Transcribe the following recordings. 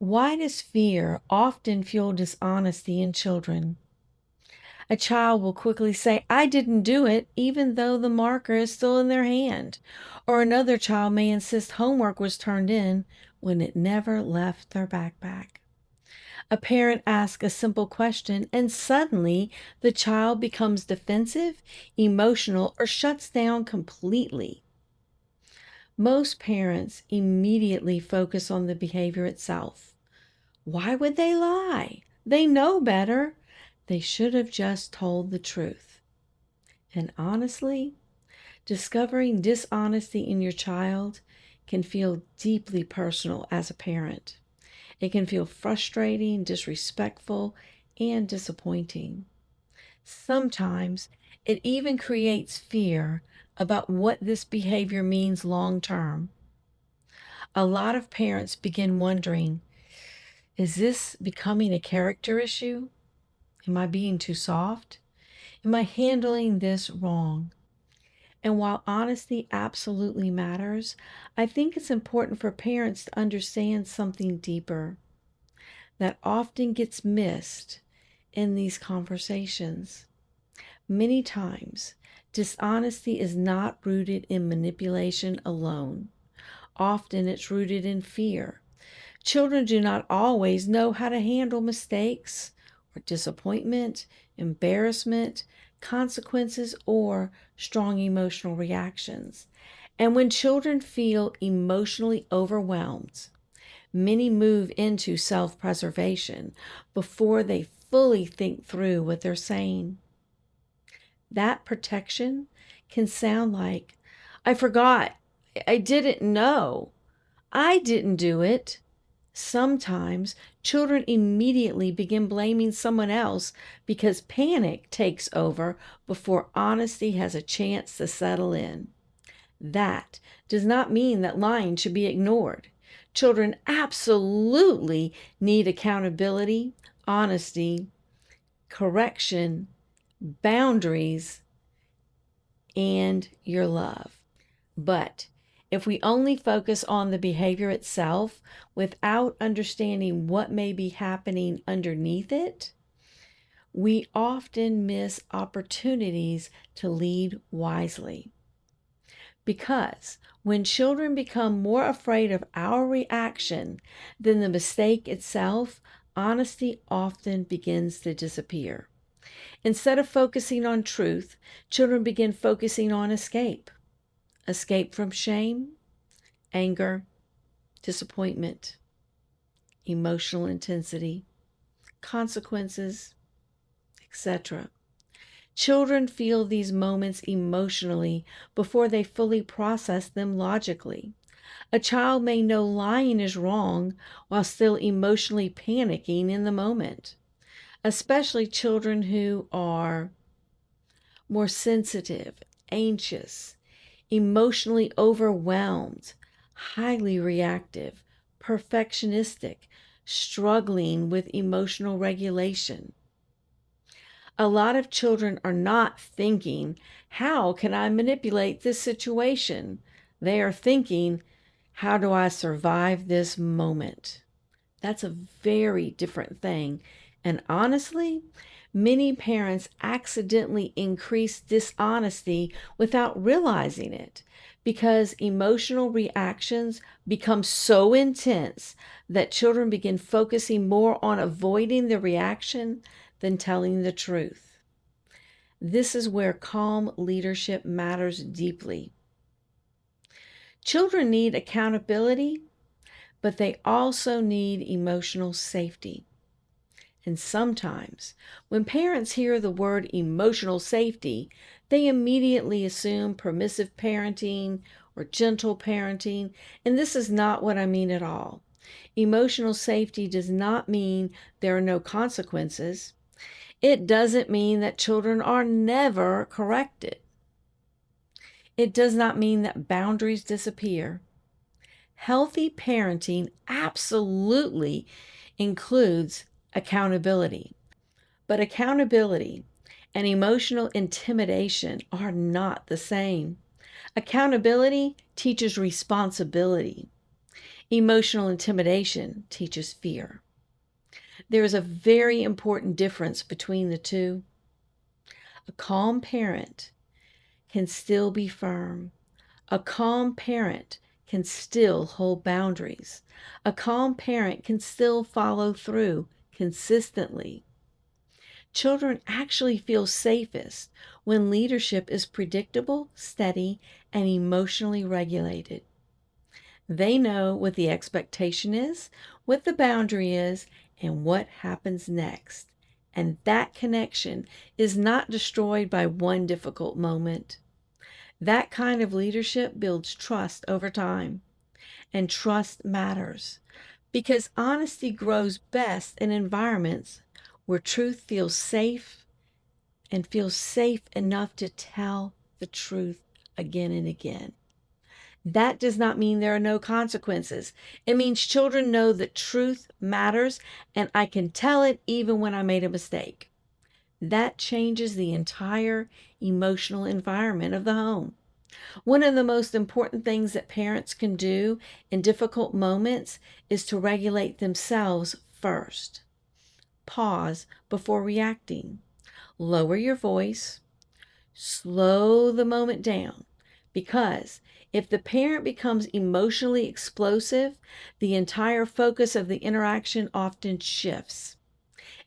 Why does fear often fuel dishonesty in children? A child will quickly say, I didn't do it, even though the marker is still in their hand. Or another child may insist homework was turned in when it never left their backpack. A parent asks a simple question, and suddenly the child becomes defensive, emotional, or shuts down completely. Most parents immediately focus on the behavior itself. Why would they lie? They know better. They should have just told the truth. And honestly, discovering dishonesty in your child can feel deeply personal as a parent. It can feel frustrating, disrespectful, and disappointing. Sometimes it even creates fear about what this behavior means long term. A lot of parents begin wondering, is this becoming a character issue? Am I being too soft? Am I handling this wrong? And while honesty absolutely matters, I think it's important for parents to understand something deeper that often gets missed in these conversations. Many times, dishonesty is not rooted in manipulation alone. Often it's rooted in fear. Children do not always know how to handle mistakes or disappointment, embarrassment, consequences, or strong emotional reactions. And when children feel emotionally overwhelmed, many move into self preservation before they fully think through what they're saying. That protection can sound like, I forgot, I didn't know, I didn't do it. Sometimes children immediately begin blaming someone else because panic takes over before honesty has a chance to settle in. That does not mean that lying should be ignored. Children absolutely need accountability, honesty, correction, boundaries, and your love. But if we only focus on the behavior itself without understanding what may be happening underneath it, we often miss opportunities to lead wisely. Because when children become more afraid of our reaction than the mistake itself, honesty often begins to disappear. Instead of focusing on truth, children begin focusing on escape. Escape from shame, anger, disappointment, emotional intensity, consequences, etc. Children feel these moments emotionally before they fully process them logically. A child may know lying is wrong while still emotionally panicking in the moment, especially children who are more sensitive, anxious, emotionally overwhelmed, highly reactive, perfectionistic, struggling with emotional regulation. A lot of children are not thinking, how can I manipulate this situation? They are thinking, how do I survive this moment? That's a very different thing. And honestly, many parents accidentally increase dishonesty without realizing it because emotional reactions become so intense that children begin focusing more on avoiding the reaction than telling the truth. This is where calm leadership matters deeply. Children need accountability, but they also need emotional safety. And sometimes, when parents hear the word emotional safety, they immediately assume permissive parenting or gentle parenting, and this is not what I mean at all. Emotional safety does not mean there are no consequences. It doesn't mean that children are never corrected. It does not mean that boundaries disappear. Healthy parenting absolutely includes accountability. But accountability and emotional intimidation are not the same. Accountability teaches responsibility. Emotional intimidation teaches fear. There is a very important difference between the two. A calm parent can still be firm. A calm parent can still hold boundaries. A calm parent can still follow through consistently. Children actually feel safest when leadership is predictable, steady, and emotionally regulated. They know what the expectation is, what the boundary is, and what happens next. And that connection is not destroyed by one difficult moment. That kind of leadership builds trust over time, and trust matters because honesty grows best in environments where truth feels safe and feels safe enough to tell the truth again and again. That does not mean there are no consequences. It means children know that truth matters and I can tell it even when I made a mistake. That changes the entire emotional environment of the home. One of the most important things that parents can do in difficult moments is to regulate themselves first. Pause before reacting. Lower your voice. Slow the moment down. Because if the parent becomes emotionally explosive, the entire focus of the interaction often shifts.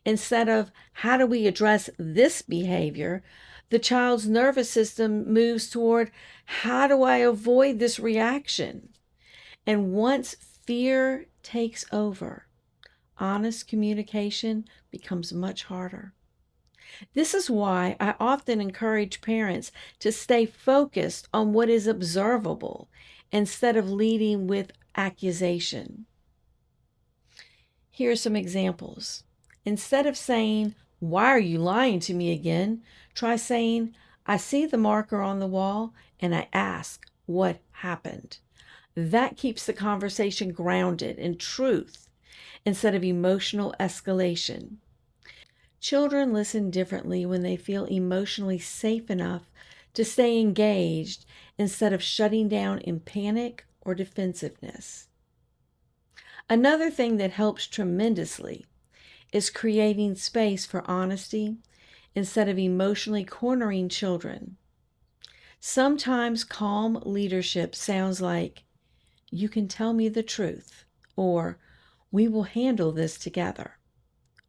Instead of how do we address this behavior, the child's nervous system moves toward how do I avoid this reaction? And once fear takes over, honest communication becomes much harder. This is why I often encourage parents to stay focused on what is observable instead of leading with accusation. Here are some examples. Instead of saying, "Why are you lying to me again?" try saying, "I see the marker on the wall and I ask, what happened?" That keeps the conversation grounded in truth instead of emotional escalation. Children listen differently when they feel emotionally safe enough to stay engaged instead of shutting down in panic or defensiveness. Another thing that helps tremendously is creating space for honesty instead of emotionally cornering children. Sometimes calm leadership sounds like, "You can tell me the truth," or "We will handle this together,"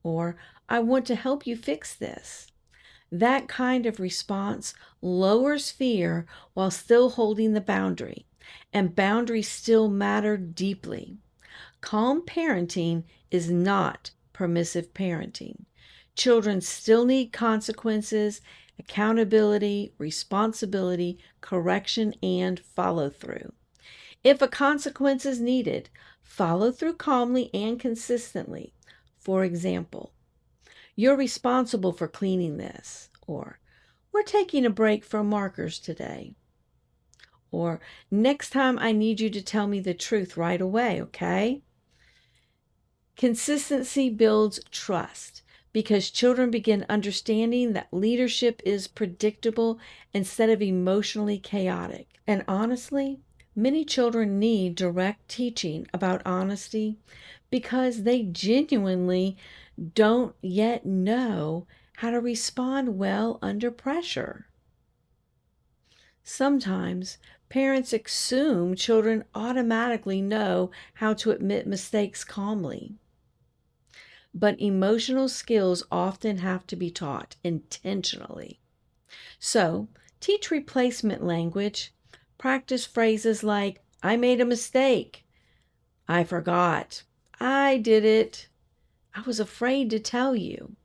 or "I want to help you fix this." That kind of response lowers fear while still holding the boundary, and boundaries still matter deeply. Calm parenting is not permissive parenting. Children still need consequences, accountability, responsibility, correction, and follow through. If a consequence is needed, follow through calmly and consistently. For example, "You're responsible for cleaning this," or "We're taking a break from markers today," or "Next time I need you to tell me the truth right away, okay?" Consistency builds trust because children begin understanding that leadership is predictable instead of emotionally chaotic. And honestly, many children need direct teaching about honesty because they genuinely don't yet know how to respond well under pressure. Sometimes parents assume children automatically know how to admit mistakes calmly. But emotional skills often have to be taught intentionally. So, teach replacement language. Practice phrases like, "I made a mistake," "I forgot," "I did it," "I was afraid to tell you."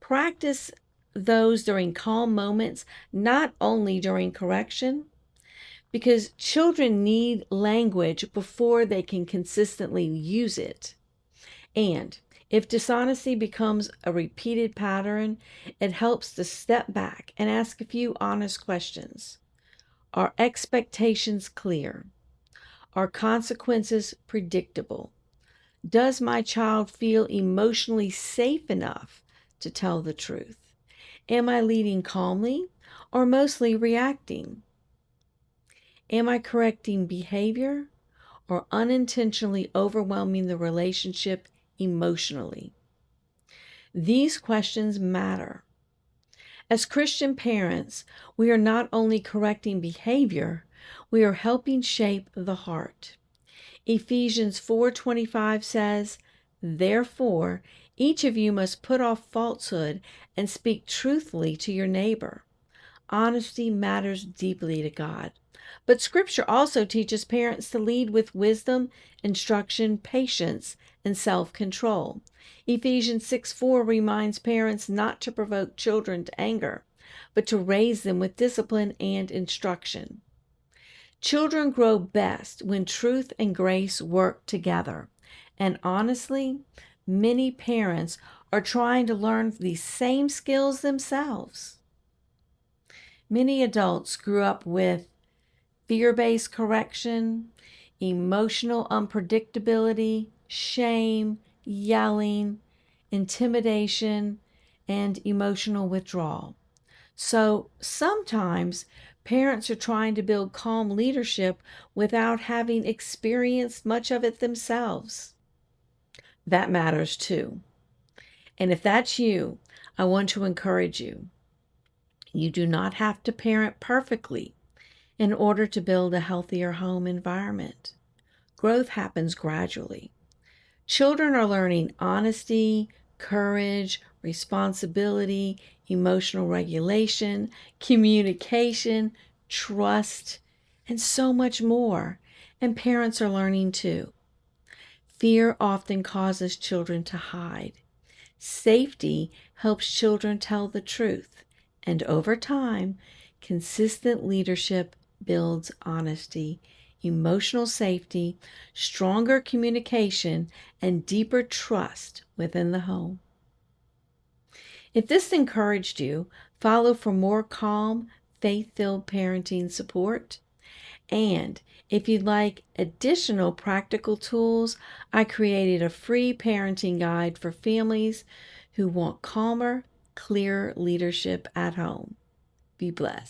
Practice those during calm moments, not only during correction, because children need language before they can consistently use it. And if dishonesty becomes a repeated pattern, it helps to step back and ask a few honest questions. Are expectations clear? Are consequences predictable? Does my child feel emotionally safe enough to tell the truth? Am I leading calmly or mostly reacting? Am I correcting behavior or unintentionally overwhelming the relationship emotionally? These questions matter. As Christian parents, we are not only correcting behavior, we are helping shape the heart. Ephesians 4:25 says, "Therefore, each of you must put off falsehood and speak truthfully to your neighbor." Honesty matters deeply to God. But Scripture also teaches parents to lead with wisdom, instruction, patience, and self control. Ephesians 6:4 reminds parents not to provoke children to anger, but to raise them with discipline and instruction. Children grow best when truth and grace work together. And honestly, many parents are trying to learn these same skills themselves. Many adults grew up with fear-based correction, emotional unpredictability, shame, yelling, intimidation, and emotional withdrawal. So sometimes parents are trying to build calm leadership without having experienced much of it themselves. That matters too. And if that's you, I want to encourage you. You do not have to parent perfectly in order to build a healthier home environment. Growth happens gradually. Children are learning honesty, courage, responsibility, emotional regulation, communication, trust, and so much more. And parents are learning too. Fear often causes children to hide. Safety helps children tell the truth. And over time, consistent leadership builds honesty, emotional safety, stronger communication, and deeper trust within the home. If this encouraged you, follow for more calm, faith-filled parenting support. And if you'd like additional practical tools, I created a free parenting guide for families who want calmer, clearer leadership at home. Be blessed.